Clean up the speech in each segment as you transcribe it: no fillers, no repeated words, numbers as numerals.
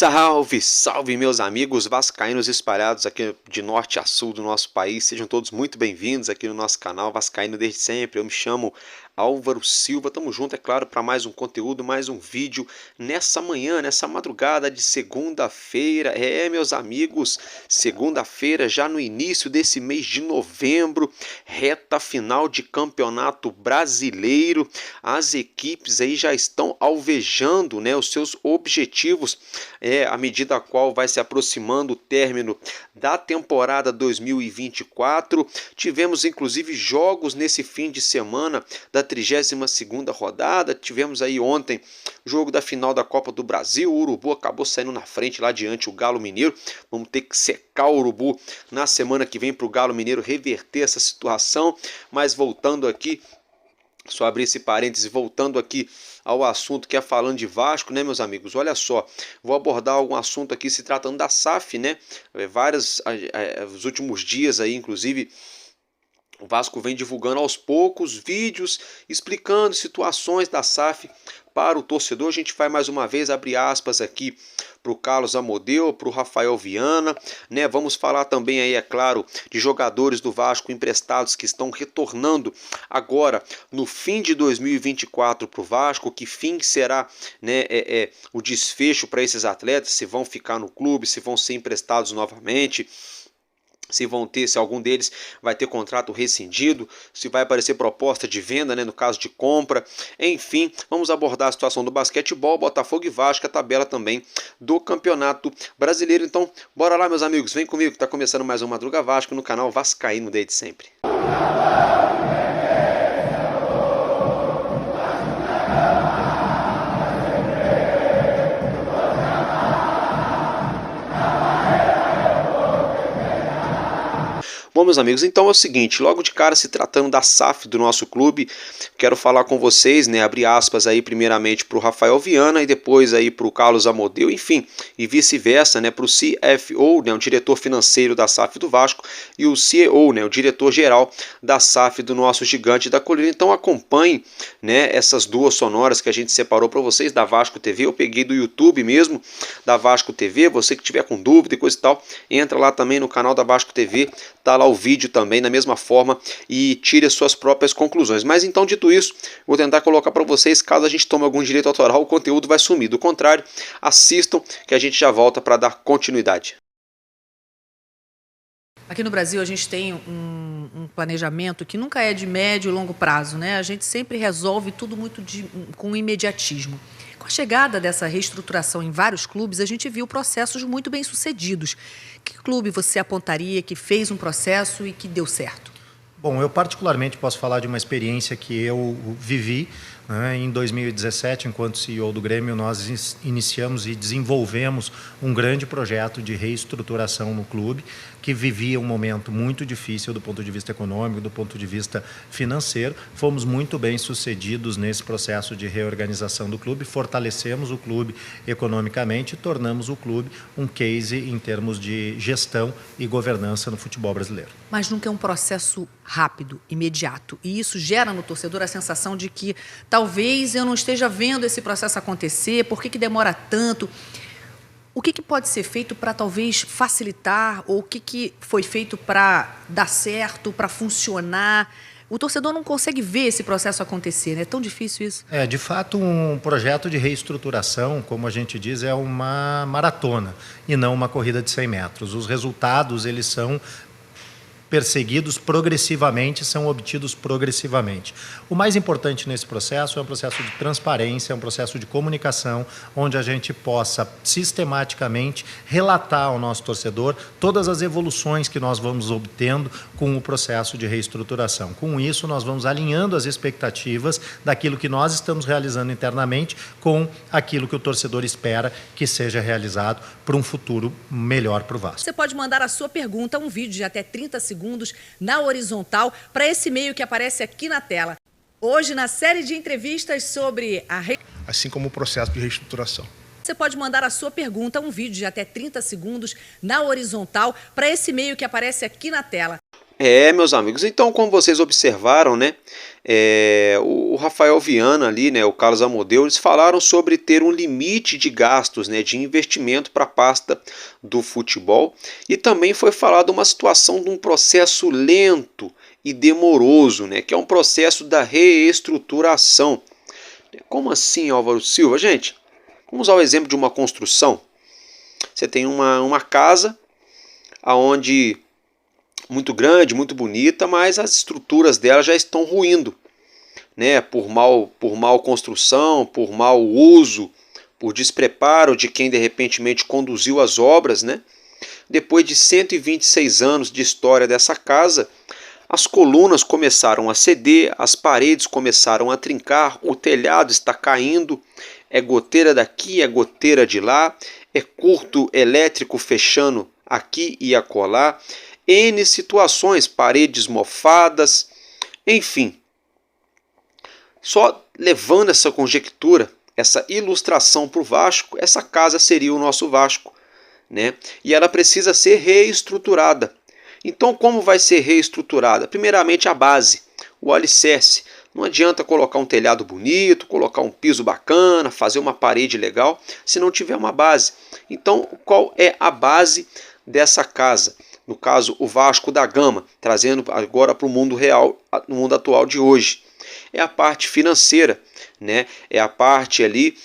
Salve, salve meus amigos vascaínos espalhados aqui de norte a sul do nosso país. Sejam todos muito bem-vindos aqui no nosso canal Vascaíno desde sempre. Eu me chamo Álvaro Silva. Tamo junto, é claro, para mais um conteúdo, mais um vídeo nessa manhã, nessa madrugada de segunda-feira. Meus amigos, segunda-feira, já no início desse mês de novembro, reta final de campeonato brasileiro. As equipes aí já estão alvejando, né, os seus objetivos, à medida a qual vai se aproximando o término da temporada 2024. Tivemos inclusive jogos nesse fim de semana da 32ª rodada. Tivemos aí ontem jogo da final da Copa do Brasil. O Urubu acabou saindo na frente lá diante o Galo Mineiro. Vamos ter que secar o Urubu na semana que vem para o Galo Mineiro reverter essa situação. Mas voltando aqui, só abrir esse parêntese, voltando aqui ao assunto que é falando de Vasco, né, meus amigos? Olha só, vou abordar algum assunto aqui se tratando da SAF, né? Os últimos dias aí, inclusive, o Vasco vem divulgando aos poucos vídeos explicando situações da SAF para o torcedor. A gente vai mais uma vez abrir aspas aqui para o Carlos Amodeu, para o Rafael Viana, né? Vamos falar também aí, é claro, de jogadores do Vasco emprestados que estão retornando agora no fim de 2024 para o Vasco. Que fim será, né, o desfecho para esses atletas? Se vão ficar no clube, se vão ser emprestados novamente, se algum deles vai ter contrato rescindido, se vai aparecer proposta de venda, né, no caso de compra. Enfim, vamos abordar a situação do basquetebol, Botafogo e Vasco, a tabela também do Campeonato Brasileiro. Então, bora lá, meus amigos, vem comigo que está começando mais um Madruga Vasco no canal Vascaíno desde sempre. Bom, meus amigos, então é o seguinte, logo de cara, se tratando da SAF do nosso clube, quero falar com vocês, né, abrir aspas aí primeiramente para o Rafael Viana e depois aí para o Carlos Amodeu, enfim, e vice-versa, né, para o CFO, né, o diretor financeiro da SAF do Vasco, e o CEO, né, o diretor-geral da SAF do nosso gigante da colina. Então acompanhem, né, essas duas sonoras que a gente separou para vocês da Vasco TV. Eu peguei do YouTube mesmo, da Vasco TV. Você que tiver com dúvida e coisa e tal, entra lá também no canal da Vasco TV, tá lá o vídeo também da mesma forma e tire as suas próprias conclusões. Mas então, dito isso, vou tentar colocar para vocês, caso a gente tome algum direito autoral, o conteúdo vai sumir. Do contrário, assistam que a gente já volta para dar continuidade. Aqui no Brasil a gente tem um planejamento que nunca é de médio e longo prazo, né? A gente sempre resolve tudo muito com imediatismo. Com a chegada dessa reestruturação em vários clubes, a gente viu processos muito bem sucedidos. Que clube você apontaria que fez um processo e que deu certo? Bom, eu particularmente posso falar de uma experiência que eu vivi, né? Em 2017, enquanto CEO do Grêmio, nós iniciamos e desenvolvemos um grande projeto de reestruturação no clube, que vivia um momento muito difícil do ponto de vista econômico, do ponto de vista financeiro. Fomos muito bem sucedidos nesse processo de reorganização do clube, fortalecemos o clube economicamente e tornamos o clube um case em termos de gestão e governança no futebol brasileiro. Mas nunca é um processo rápido, imediato, e isso gera no torcedor a sensação de que talvez eu não esteja vendo esse processo acontecer, por que demora tanto? O que pode ser feito para talvez facilitar, ou o que foi feito para dar certo, para funcionar? O torcedor não consegue ver esse processo acontecer, né? É tão difícil isso. De fato, um projeto de reestruturação, como a gente diz, é uma maratona e não uma corrida de 100 metros. Os resultados, eles são perseguidos progressivamente, são obtidos progressivamente. O mais importante nesse processo é um processo de transparência, é um processo de comunicação, onde a gente possa sistematicamente relatar ao nosso torcedor todas as evoluções que nós vamos obtendo com o processo de reestruturação. Com isso, nós vamos alinhando as expectativas daquilo que nós estamos realizando internamente com aquilo que o torcedor espera que seja realizado para um futuro melhor para o Vasco. Você pode mandar a sua pergunta, um vídeo de até 30 segundos na horizontal, para esse e-mail que aparece aqui na tela. Hoje, na série de entrevistas sobre assim como o processo de reestruturação. Você pode mandar a sua pergunta, um vídeo de até 30 segundos na horizontal, para esse e-mail que aparece aqui na tela. Meus amigos, então como vocês observaram, né, o Rafael Viana ali, né, o Carlos Amodeu, eles falaram sobre ter um limite de gastos, né, de investimento para a pasta do futebol, e também foi falado uma situação de um processo lento e demoroso, né, que é um processo da reestruturação. Como assim, Álvaro Silva? Gente, vamos usar o exemplo de uma construção. Você tem uma casa aonde muito grande, muito bonita, mas as estruturas dela já estão ruindo, né? Por mal construção, por mau uso, por despreparo de quem de repente conduziu as obras, né? Depois de 126 anos de história dessa casa, as colunas começaram a ceder, as paredes começaram a trincar, o telhado está caindo, é goteira daqui, é goteira de lá, é curto elétrico fechando aqui e acolá, N situações, paredes mofadas, enfim. Só levando essa conjectura, essa ilustração para o Vasco, essa casa seria o nosso Vasco, né? E ela precisa ser reestruturada. Então, como vai ser reestruturada? Primeiramente, a base, o alicerce. Não adianta colocar um telhado bonito, colocar um piso bacana, fazer uma parede legal, se não tiver uma base. Então, qual é a base dessa casa? No caso, o Vasco da Gama, trazendo agora para o mundo real, no mundo atual de hoje. É a parte financeira, né? É a parte ali,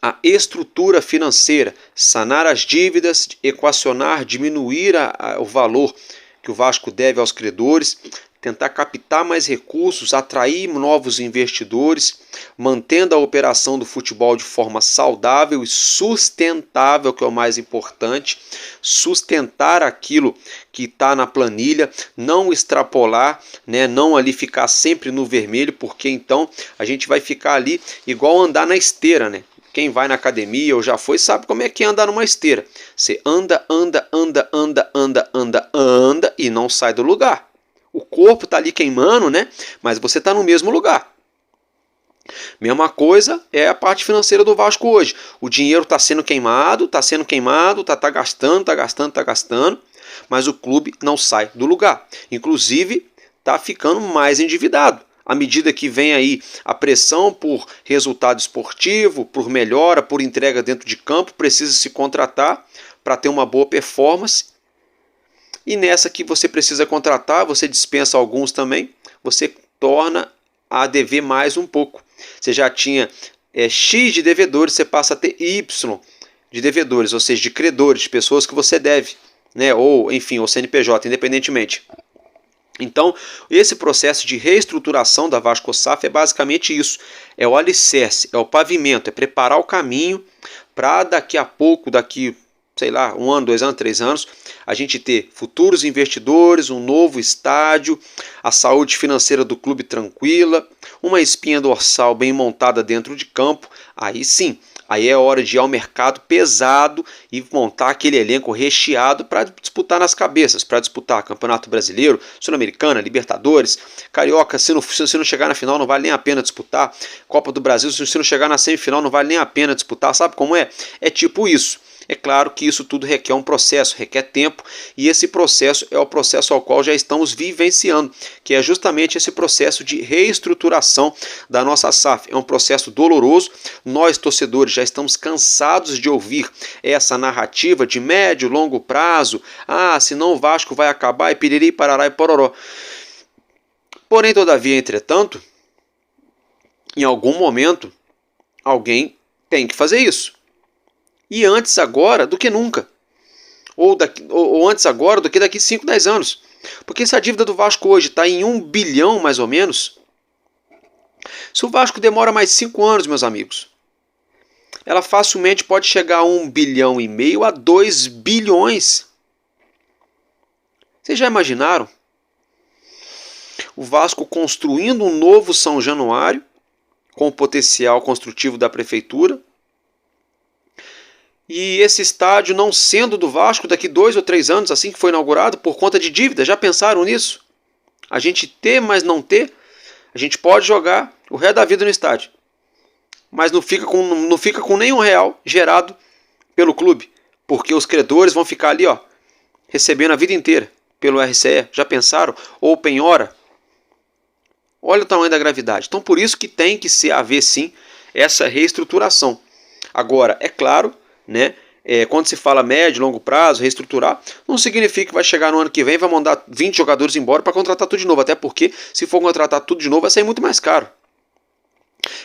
a estrutura financeira, sanar as dívidas, equacionar, diminuir o valor que o Vasco deve aos credores, tentar captar mais recursos, atrair novos investidores, mantendo a operação do futebol de forma saudável e sustentável, que é o mais importante, sustentar aquilo que está na planilha, não extrapolar, né, não ali ficar sempre no vermelho, porque então a gente vai ficar ali igual andar na esteira, né? Quem vai na academia ou já foi sabe como é que é andar numa esteira. Você anda e não sai do lugar. O corpo está ali queimando, né? Mas você está no mesmo lugar. Mesma coisa é a parte financeira do Vasco hoje. O dinheiro está sendo queimado, tá gastando, mas o clube não sai do lugar. Inclusive, está ficando mais endividado. À medida que vem aí a pressão por resultado esportivo, por melhora, por entrega dentro de campo, precisa se contratar para ter uma boa performance. E nessa que você precisa contratar, você dispensa alguns também, você torna a dever mais um pouco. Você já tinha X de devedores, você passa a ter Y de devedores, ou seja, de credores, de pessoas que você deve, né? Ou enfim, ou CNPJ, independentemente. Então, esse processo de reestruturação da Vasco-SAF é basicamente isso. É o alicerce, é o pavimento, é preparar o caminho para daqui a pouco, sei lá, 1 ano, 2 anos, 3 anos, a gente ter futuros investidores, um novo estádio, a saúde financeira do clube tranquila, uma espinha dorsal bem montada dentro de campo. Aí sim, aí é hora de ir ao mercado pesado e montar aquele elenco recheado para disputar nas cabeças, para disputar Campeonato Brasileiro, Sul-Americana, Libertadores, Carioca. Se não chegar na final, não vale nem a pena disputar. Copa do Brasil, se não chegar na semifinal, não vale nem a pena disputar. Sabe como é? É tipo isso. É claro que isso tudo requer um processo, requer tempo, e esse processo é o processo ao qual já estamos vivenciando, que é justamente esse processo de reestruturação da nossa SAF. É um processo doloroso, nós torcedores já estamos cansados de ouvir essa narrativa de médio e longo prazo, senão o Vasco vai acabar e piriri, parará e pororó. Porém, todavia, entretanto, em algum momento, alguém tem que fazer isso. E antes agora do que nunca. Ou antes agora do que daqui 5, 10 anos. Porque se a dívida do Vasco hoje está em 1 bilhão mais ou menos, se o Vasco demora mais 5 anos, meus amigos, ela facilmente pode chegar a 1,5 bilhão a 2 bilhões. Vocês já imaginaram? O Vasco construindo um novo São Januário, com o potencial construtivo da prefeitura, e esse estádio não sendo do Vasco daqui 2 ou 3 anos, assim que foi inaugurado, por conta de dívida. Já pensaram nisso? A gente ter, mas não ter. A gente pode jogar o resto da vida no estádio, mas não fica com nenhum real gerado pelo clube, porque os credores vão ficar ali, recebendo a vida inteira. pelo RCE? Já pensaram? Ou penhora? Olha o tamanho da gravidade. Então, por isso que tem que haver sim essa reestruturação. Agora, é claro, né? Quando se fala médio, longo prazo, reestruturar, não significa que vai chegar no ano que vem e vai mandar 20 jogadores embora para contratar tudo de novo. Até porque, se for contratar tudo de novo, vai sair muito mais caro.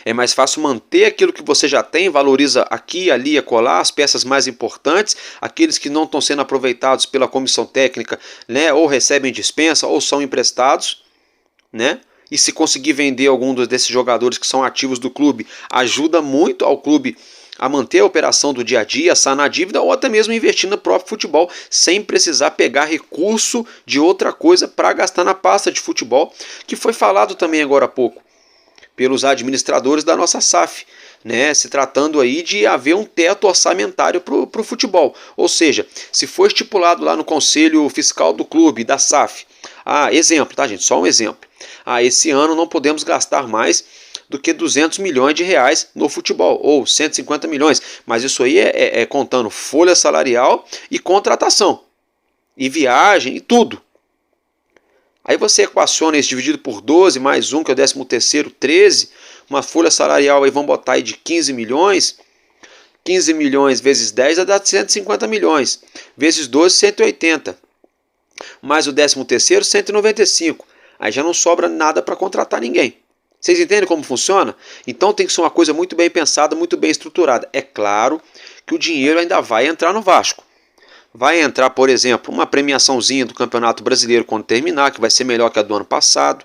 É mais fácil manter aquilo que você já tem, valoriza aqui, ali, acolá, as peças mais importantes, aqueles que não estão sendo aproveitados pela comissão técnica, né? Ou recebem dispensa ou são emprestados, né? E se conseguir vender algum desses jogadores que são ativos do clube, ajuda muito ao clube a manter a operação do dia a dia, sanar a dívida ou até mesmo investir no próprio futebol, sem precisar pegar recurso de outra coisa para gastar na pasta de futebol, que foi falado também agora há pouco pelos administradores da nossa SAF, né? Se tratando aí de haver um teto orçamentário para o futebol. Ou seja, se for estipulado lá no Conselho Fiscal do clube, da SAF, exemplo, tá gente? Só um exemplo. Esse ano não podemos gastar mais do que 200 milhões de reais no futebol, ou 150 milhões, mas isso aí é contando folha salarial e contratação, e viagem e tudo. Aí você equaciona isso dividido por 12, mais um, que é o 13º, 13, uma folha salarial aí, vamos botar aí de 15 milhões, 15 milhões vezes 10 vai dar 150 milhões, vezes 12, 180, mais o 13º, 195, aí já não sobra nada para contratar ninguém. Vocês entendem como funciona? Então tem que ser uma coisa muito bem pensada, muito bem estruturada. É claro que o dinheiro ainda vai entrar no Vasco. Vai entrar, por exemplo, uma premiaçãozinha do Campeonato Brasileiro quando terminar, que vai ser melhor que a do ano passado.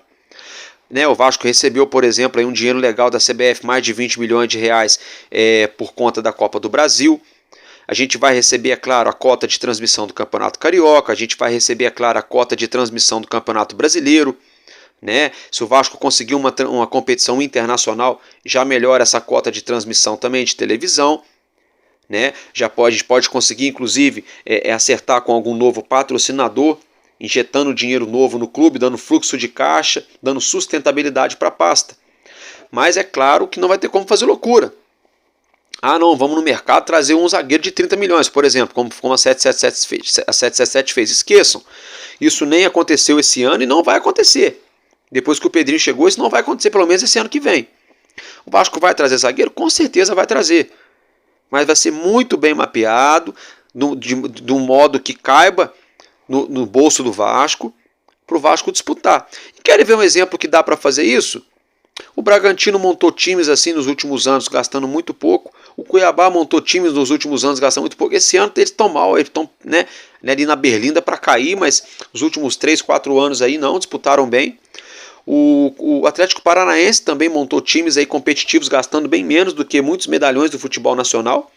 Né, o Vasco recebeu, por exemplo, aí um dinheiro legal da CBF, mais de 20 milhões de reais por conta da Copa do Brasil. A gente vai receber, é claro, a cota de transmissão do Campeonato Carioca. A gente vai receber, é claro, a cota de transmissão do Campeonato Brasileiro. Né? Se o Vasco conseguir uma competição internacional, já melhora essa cota de transmissão também de televisão. Né? Já pode conseguir, inclusive, acertar com algum novo patrocinador, injetando dinheiro novo no clube, dando fluxo de caixa, dando sustentabilidade para a pasta. Mas é claro que não vai ter como fazer loucura. Não, vamos no mercado trazer um zagueiro de 30 milhões, por exemplo, como a 777 fez. Esqueçam, isso nem aconteceu esse ano e não vai acontecer. Depois que o Pedrinho chegou, isso não vai acontecer, pelo menos esse ano que vem. O Vasco vai trazer zagueiro? Com certeza vai trazer. Mas vai ser muito bem mapeado, de um modo que caiba no bolso do Vasco, para o Vasco disputar. E querem ver um exemplo que dá para fazer isso? O Bragantino montou times assim nos últimos anos, gastando muito pouco. O Cuiabá montou times nos últimos anos, gastando muito pouco. Esse ano eles estão mal, eles estão ali na berlinda para cair, mas os últimos 3, 4 anos aí não disputaram bem. O Atlético Paranaense também montou times aí competitivos, gastando bem menos do que muitos medalhões do futebol nacional.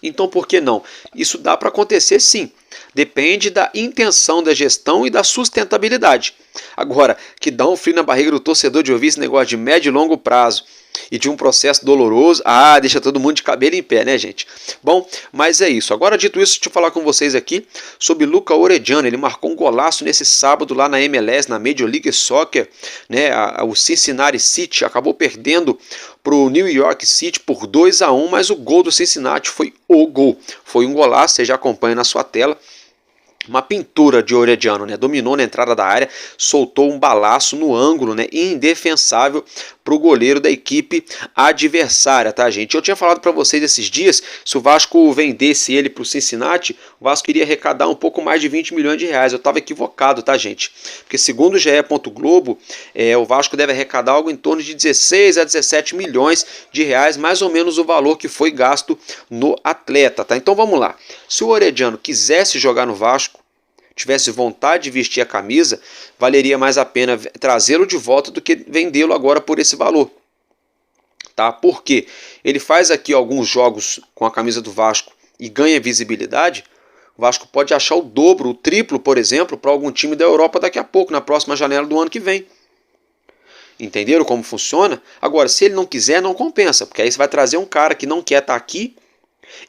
Então por que não? Isso dá para acontecer sim. Depende da intenção da gestão e da sustentabilidade. Agora, que dá um frio na barriga do torcedor de ouvir esse negócio de médio e longo prazo e de um processo doloroso, deixa todo mundo de cabelo em pé, né, gente? Bom, mas é isso. Agora, dito isso, deixa eu falar com vocês aqui sobre Luca Orediano. Ele marcou um golaço nesse sábado lá na MLS, na Major League Soccer, né? O Cincinnati City acabou perdendo para o New York City por 2-1, mas o gol do Cincinnati foi o gol. Foi um golaço, você já acompanha na sua tela. Uma pintura de Orediano, né? Dominou na entrada da área, soltou um balaço no ângulo, né? Indefensável para o goleiro da equipe adversária, tá, gente? Eu tinha falado para vocês esses dias, se o Vasco vendesse ele para o Cincinnati, o Vasco iria arrecadar um pouco mais de 20 milhões de reais. Eu estava equivocado, tá, gente? Porque segundo o GE. Globo, o Vasco deve arrecadar algo em torno de 16 a 17 milhões de reais, mais ou menos o valor que foi gasto no atleta, tá? Então vamos lá. Se o Orediano quisesse jogar no Vasco, tivesse vontade de vestir a camisa, valeria mais a pena trazê-lo de volta do que vendê-lo agora por esse valor. Tá? Porque ele faz aqui alguns jogos com a camisa do Vasco e ganha visibilidade, o Vasco pode achar o dobro, o triplo, por exemplo, para algum time da Europa daqui a pouco, na próxima janela do ano que vem. Entenderam como funciona? Agora, se ele não quiser, não compensa, porque aí você vai trazer um cara que não quer estar aqui,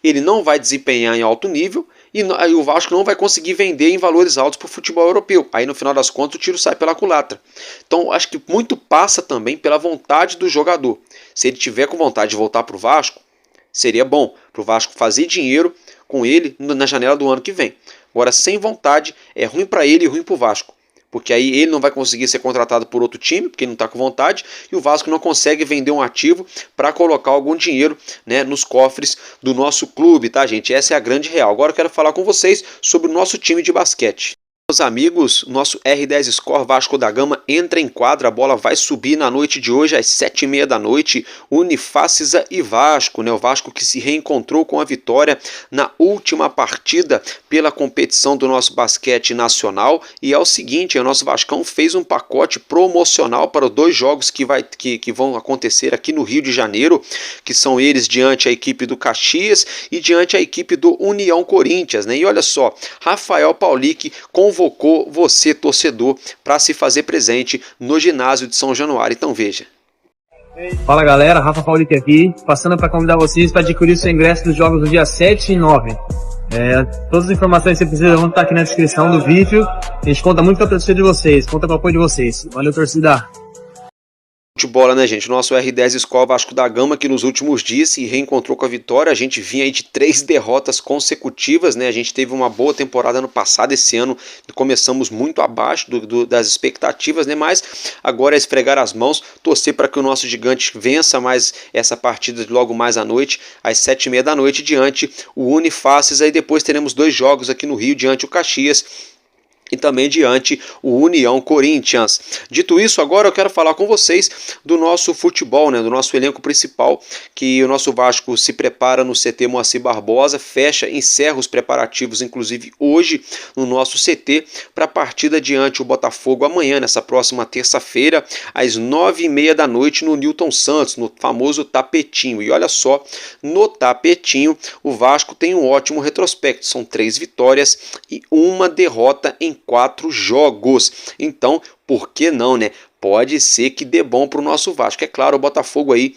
ele não vai desempenhar em alto nível, e aí o Vasco não vai conseguir vender em valores altos para o futebol europeu. Aí no final das contas o tiro sai pela culatra. Então acho que muito passa também pela vontade do jogador. Se ele tiver com vontade de voltar para o Vasco, seria bom para o Vasco fazer dinheiro com ele na janela do ano que vem. Agora, sem vontade, é ruim para ele e ruim para o Vasco. Porque aí ele não vai conseguir ser contratado por outro time, porque ele não está com vontade, e o Vasco não consegue vender um ativo para colocar algum dinheiro, né, nos cofres do nosso clube, tá, gente? Essa é a grande real. Agora eu quero falar com vocês sobre o nosso time de basquete. Meus amigos, nosso R10 Score Vasco da Gama entra em quadra, a bola vai subir na noite de hoje às 7h30 da noite, Unifacisa e Vasco, né? O Vasco que se reencontrou com a vitória na última partida pela competição do nosso basquete nacional, e é o seguinte, o nosso Vascão fez um pacote promocional para os 2 jogos que vão acontecer aqui no Rio de Janeiro, que são eles diante a equipe do Caxias e diante a equipe do União Corinthians, né? E olha só, Rafael Paulic convocou você, torcedor, para se fazer presente no ginásio de São Januário. Então veja. Fala galera, Rafa Paulic aqui, passando para convidar vocês para adquirir seu ingresso dos jogos do dia 7 e 9. Todas as informações que você precisa vão estar aqui na descrição do vídeo. A gente conta muito com a torcida de vocês, conta com o apoio de vocês. Valeu, torcida! De bola, né, gente? Nosso R10 Score Vasco da Gama, que nos últimos dias se reencontrou com a vitória. A gente vinha aí de 3 derrotas consecutivas, né? A gente teve uma boa temporada no passado, esse ano começamos muito abaixo das expectativas, né? Mas agora é esfregar as mãos, torcer para que o nosso gigante vença mais essa partida logo mais à noite, às 7h30 da noite, diante o Unifaces. Aí depois teremos 2 jogos aqui no Rio, diante o Caxias e também diante o União Corinthians. Dito isso, agora eu quero falar com vocês do nosso futebol, né, do nosso elenco principal, que o nosso Vasco se prepara no CT Moacir Barbosa, encerra os preparativos, inclusive hoje, no nosso CT, para a partida diante o Botafogo amanhã, nessa próxima terça-feira, às 9h30 da noite, no Newton Santos, no famoso tapetinho. E olha só, no tapetinho, o Vasco tem um ótimo retrospecto, são 3 vitórias e 1 derrota em 4 jogos. Então, por que não, né? Pode ser que dê bom para o nosso Vasco. É claro, o Botafogo aí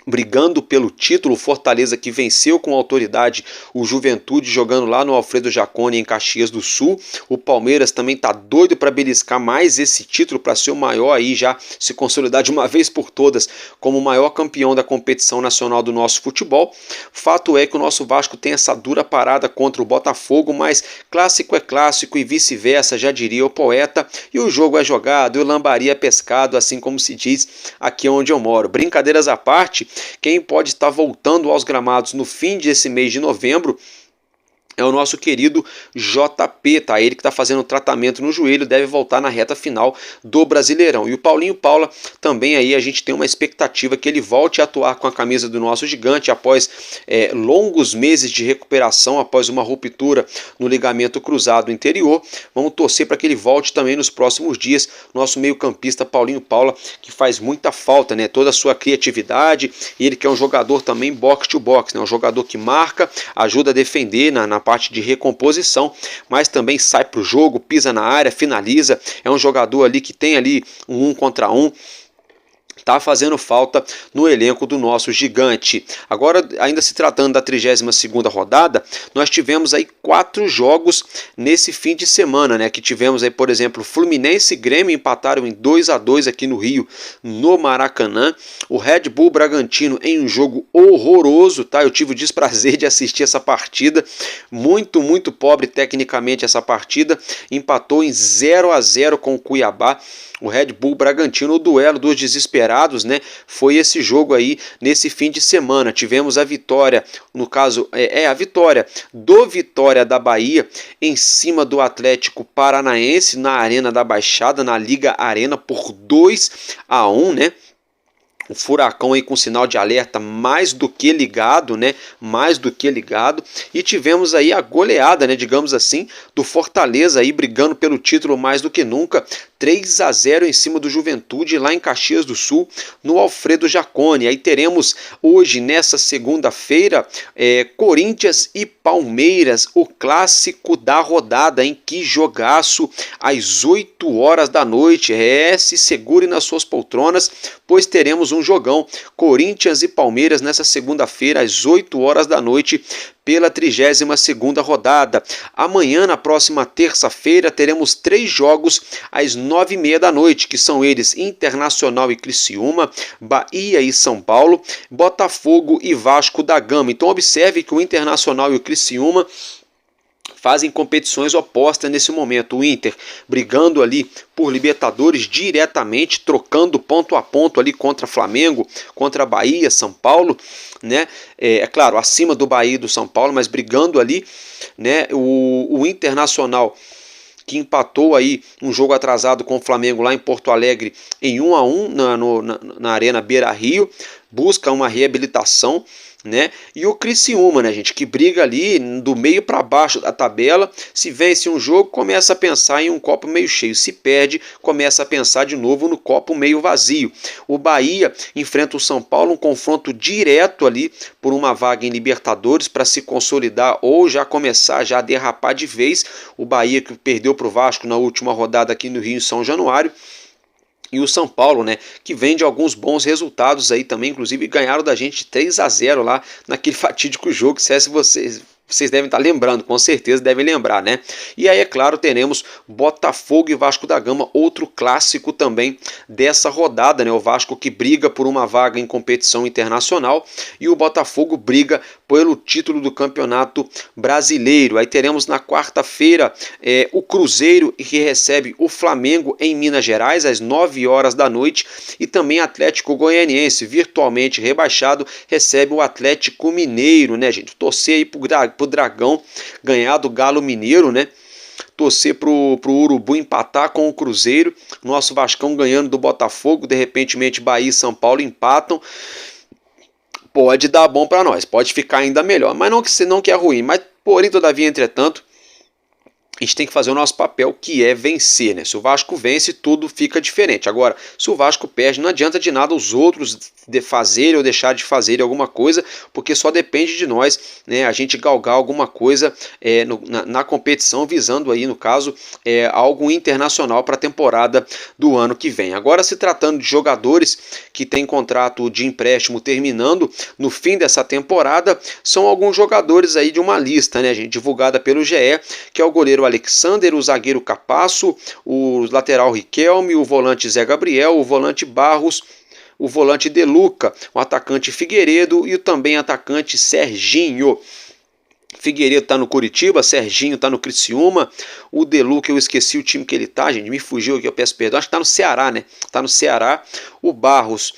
brigando pelo título, Fortaleza que venceu com autoridade o Juventude jogando lá no Alfredo Jaconi em Caxias do Sul. O Palmeiras também tá doido para beliscar mais esse título, para ser o maior aí, já se consolidar de uma vez por todas como o maior campeão da competição nacional do nosso futebol. Fato é que o nosso Vasco tem essa dura parada contra o Botafogo, mas clássico é clássico e vice-versa, já diria o poeta, e o jogo é jogado e o lambari é pescado, assim como se diz aqui onde eu moro. Brincadeiras à parte, quem pode estar voltando aos gramados no fim desse mês de novembro é o nosso querido JP, tá? Ele que está fazendo tratamento no joelho, deve voltar na reta final do Brasileirão. E o Paulinho Paula também aí a gente tem uma expectativa que ele volte a atuar com a camisa do nosso gigante após longos meses de recuperação, após uma ruptura no ligamento cruzado anterior. Vamos torcer para que ele volte também nos próximos dias. Nosso meio-campista Paulinho Paula, que faz muita falta, né? Toda a sua criatividade, e ele que é um jogador também box to box, né? Um jogador que marca, ajuda a defender na parte de recomposição, mas também sai para o jogo, pisa na área, finaliza. É um jogador ali que tem ali um 1 contra 1. Está fazendo falta no elenco do nosso gigante. Agora, ainda se tratando da 32ª rodada, nós tivemos aí 4 jogos nesse fim de semana, né? Que tivemos aí, por exemplo, Fluminense e Grêmio empataram em 2-2 aqui no Rio, no Maracanã. O Red Bull Bragantino em um jogo horroroso, tá? Eu tive o desprazer de assistir essa partida, muito pobre tecnicamente essa partida, empatou em 0-0 com o Cuiabá. O Red Bull Bragantino, o duelo dos desesperados, né? Foi esse jogo aí nesse fim de semana. Tivemos a vitória, no caso, a vitória do Vitória da Bahia em cima do Atlético Paranaense na Arena da Baixada, na Liga Arena, por 2-1, né? O Furacão aí com sinal de alerta mais do que ligado, né? Mais do que ligado. E tivemos aí a goleada, né? Digamos assim, do Fortaleza aí brigando pelo título mais do que nunca. 3-0 em cima do Juventude lá em Caxias do Sul, no Alfredo Jaconi. Aí teremos hoje, nessa segunda-feira, Corinthians e Palmeiras, o clássico da rodada, em que jogaço, às 8 horas da noite. Se segure nas suas poltronas, pois teremos um jogão, Corinthians e Palmeiras, nessa segunda-feira, às 8 horas da noite, pela 32ª rodada. Amanhã, na próxima terça-feira, teremos 3 jogos às 9h30 da noite, que são eles Internacional e Criciúma, Bahia e São Paulo, Botafogo e Vasco da Gama. Então observe que o Internacional e o Criciúma fazem competições opostas nesse momento. O Inter brigando ali por Libertadores diretamente, trocando ponto a ponto ali contra Flamengo, contra Bahia, São Paulo, né? É claro, acima do Bahia e do São Paulo, mas brigando ali, né? O Internacional, que empatou aí um jogo atrasado com o Flamengo lá em Porto Alegre em 1-1 na Arena Beira-Rio, busca uma reabilitação, né? E o Criciúma, né, gente, que briga ali do meio para baixo da tabela. Se vence um jogo, começa a pensar em um copo meio cheio. Se perde, começa a pensar de novo no copo meio vazio. O Bahia enfrenta o São Paulo, um confronto direto ali por uma vaga em Libertadores para se consolidar ou já começar já a derrapar de vez. O Bahia que perdeu para o Vasco na última rodada aqui no Rio, em São Januário. E o São Paulo, né, que vem de alguns bons resultados aí também, inclusive ganharam da gente 3-0 lá naquele fatídico jogo, que se vocês devem estar lembrando, com certeza devem lembrar, né? E aí, é claro, teremos Botafogo e Vasco da Gama, outro clássico também dessa rodada, né? O Vasco que briga por uma vaga em competição internacional e o Botafogo briga pelo título do Campeonato Brasileiro. Aí teremos na quarta-feira o Cruzeiro, que recebe o Flamengo em Minas Gerais às 9 horas da noite, e também Atlético Goianiense, virtualmente rebaixado, recebe o Atlético Mineiro, né, gente? Torcer aí pro Dragão ganhar do Galo Mineiro, né? Torcer pro Urubu empatar com o Cruzeiro, nosso Vascão ganhando do Botafogo, de repente Bahia e São Paulo empatam. Pode dar bom para nós, pode ficar ainda melhor, mas não que é ruim, mas porém, todavia, entretanto, a gente tem que fazer o nosso papel, que é vencer, né? Se o Vasco vence, tudo fica diferente. Agora, se o Vasco perde, não adianta de nada os outros fazerem ou deixar de fazer alguma coisa, porque só depende de nós, né? A gente galgar alguma coisa na competição, visando aí, no caso, algo internacional para a temporada do ano que vem. Agora, se tratando de jogadores que têm contrato de empréstimo terminando no fim dessa temporada, são alguns jogadores aí de uma lista, né, gente, divulgada pelo GE, que é o goleiro Alexander, o zagueiro Capasso, o lateral Riquelme, o volante Zé Gabriel, o volante Barros, o volante De Luca, o atacante Figueiredo e o também atacante Serginho. Figueiredo está no Curitiba, Serginho está no Criciúma, o De Luca, eu esqueci o time que ele está, gente, me fugiu aqui, eu peço perdão, acho que está no Ceará, né? Está no Ceará. O Barros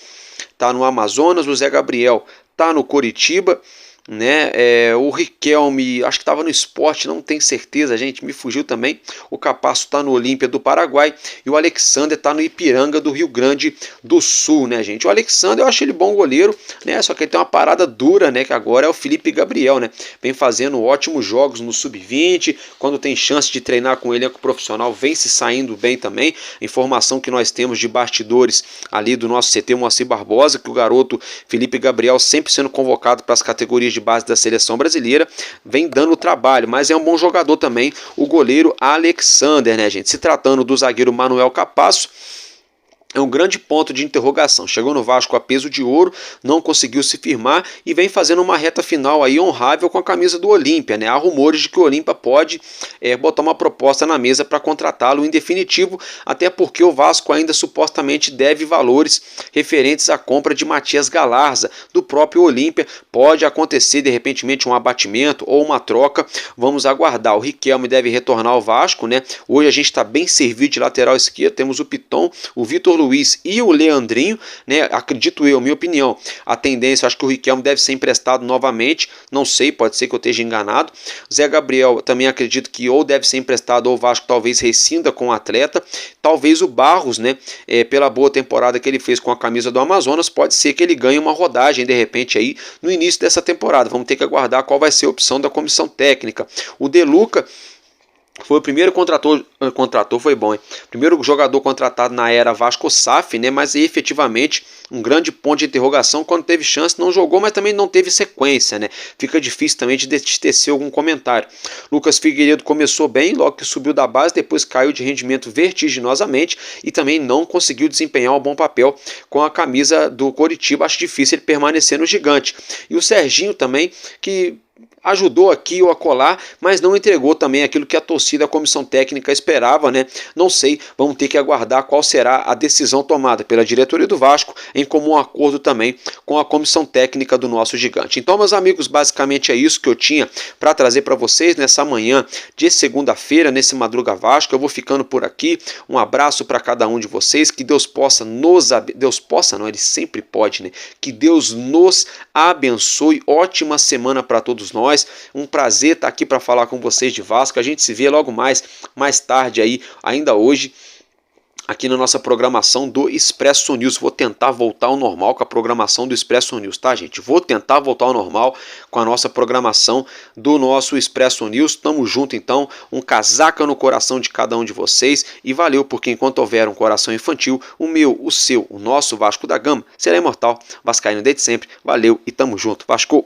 está no Amazonas, o Zé Gabriel está no Curitiba, né? O Riquelme, acho que estava no Sport, não tenho certeza, gente, me fugiu também. O Capasso está no Olímpia do Paraguai e o Alexander está no Ipiranga do Rio Grande do Sul, né, gente? O Alexander, eu acho ele bom goleiro, né? Só que ele tem uma parada dura, né? Que agora é o Felipe Gabriel, né? Vem fazendo ótimos jogos no Sub-20, quando tem chance de treinar com ele, com o profissional, vem se saindo bem também. Informação que nós temos de bastidores ali do nosso CT Moacir Barbosa, que o garoto Felipe Gabriel, sempre sendo convocado para as categorias de base da seleção brasileira, vem dando trabalho, mas é um bom jogador também o goleiro Alexander, né, gente? Se tratando do zagueiro Manuel Capasso, é um grande ponto de interrogação. Chegou no Vasco a peso de ouro, não conseguiu se firmar e vem fazendo uma reta final aí honrável com a camisa do Olímpia, né? Há rumores de que o Olímpia pode botar uma proposta na mesa para contratá-lo em definitivo, até porque o Vasco ainda supostamente deve valores referentes à compra de Matias Galarza do próprio Olímpia. Pode acontecer de repente um abatimento ou uma troca. Vamos aguardar. O Riquelme deve retornar ao Vasco, né? Hoje a gente está bem servido de lateral esquerdo. Temos o Piton, o Vitor Luiz e o Leandrinho, né? Acredito eu, minha opinião, a tendência, acho que o Riquelme deve ser emprestado novamente, não sei, pode ser que eu esteja enganado. Zé Gabriel, também acredito que ou deve ser emprestado ou o Vasco talvez rescinda com o atleta. Talvez o Barros, né? Pela boa temporada que ele fez com a camisa do Amazonas, pode ser que ele ganhe uma rodagem de repente aí no início dessa temporada. Vamos ter que aguardar qual vai ser a opção da comissão técnica. O De Luca foi o primeiro foi bom, hein? Primeiro jogador contratado na era Vasco SAF, né? Mas efetivamente um grande ponto de interrogação. Quando teve chance não jogou, mas também não teve sequência, né? Fica difícil também de tecer algum comentário. Lucas Figueiredo começou bem, logo que subiu da base, depois caiu de rendimento vertiginosamente e também não conseguiu desempenhar um bom papel com a camisa do Coritiba. Acho difícil ele permanecer no gigante. E o Serginho também, que ajudou aqui ou acolá, mas não entregou também aquilo que a torcida, a comissão técnica esperava, né? Não sei, vamos ter que aguardar qual será a decisão tomada pela diretoria do Vasco, em comum acordo também com a comissão técnica do nosso gigante. Então, meus amigos, basicamente é isso que eu tinha para trazer para vocês nessa manhã de segunda-feira, nesse Madruga Vasco. Eu vou ficando por aqui. Um abraço para cada um de vocês, que Deus possa Deus possa não, Ele sempre pode, né? Que Deus nos abençoe. Ótima semana para todos nós. Um prazer estar aqui para falar com vocês de Vasco. A gente se vê logo mais tarde aí, ainda hoje, aqui na nossa programação do Expresso News. Vou tentar voltar ao normal com a programação do Expresso News, tá, gente? Vou tentar voltar ao normal com a nossa programação do nosso Expresso News. Tamo junto, então. Um casaca no coração de cada um de vocês. E valeu, porque enquanto houver um coração infantil, o meu, o seu, o nosso Vasco da Gama será imortal. Vascaíno desde sempre. Valeu e tamo junto. Vasco!